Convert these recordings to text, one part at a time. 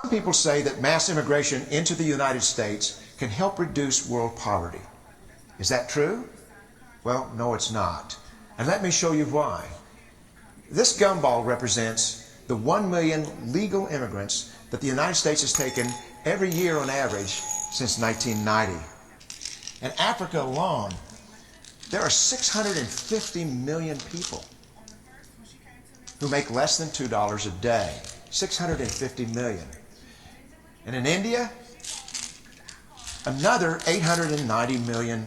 Some people say that mass immigration into the United States can help reduce world poverty. Is that true? Well, no, it's not. And let me show you why. This gumball represents the 1 million legal immigrants that the United States has taken every year on average since 1990. In Africa alone, there are 650 million people who make less than $2 a day. 650 million. And in India, another 890 million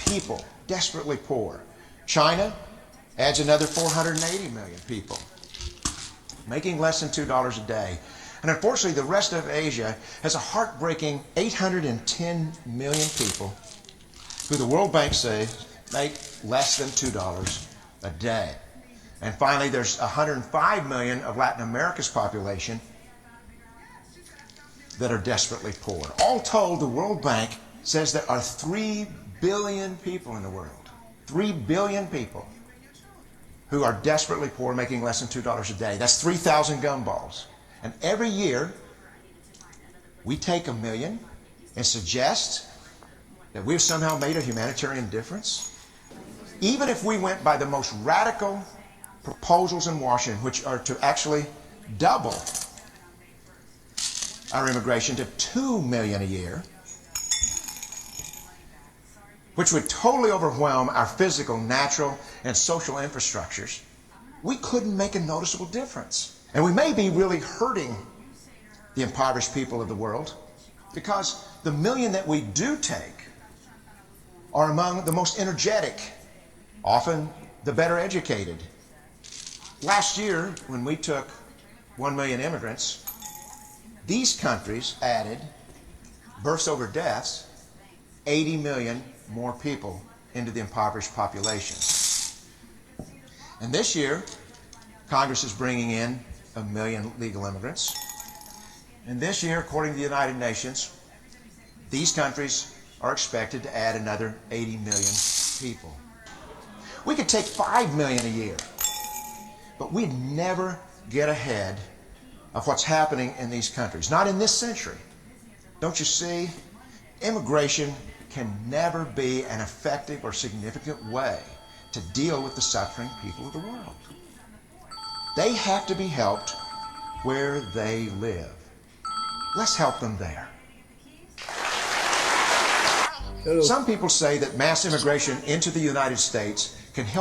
people, desperately poor. China adds another 480 million people, making less than $2 a day. And unfortunately, the rest of Asia has a heartbreaking 810 million people who the World Bank says make less than $2 a day. And finally, there's 105 million of Latin America's population that are desperately poor. All told, the World Bank says there are 3 billion people in the world. 3 billion people who are desperately poor, making less than $2 a day. That's 3,000 gumballs. And every year, we take 1 million and suggest that we've somehow made a humanitarian difference. Even if we went by the most radical proposals in Washington, which are to actually double our immigration to 2 million a year, which would totally overwhelm our physical, natural, and social infrastructures, we couldn't make a noticeable difference. And we may be really hurting the impoverished people of the world because the 1 million that we do take are among the most energetic, often the better educated. Last year, when we took 1 million immigrants, these countries added, births over deaths, 80 million more people into the impoverished population. And this year, Congress is bringing in 1 million legal immigrants. And this year, according to the United Nations, these countries are expected to add another 80 million people. We could take 5 million a year, but we'd never get ahead of what's happening in these countries. Not in this century. Don't you see? Immigration can never be an effective or significant way to deal with the suffering people of the world. They have to be helped where they live. Let's help them there. Hello. Some people say that mass immigration into the United States can help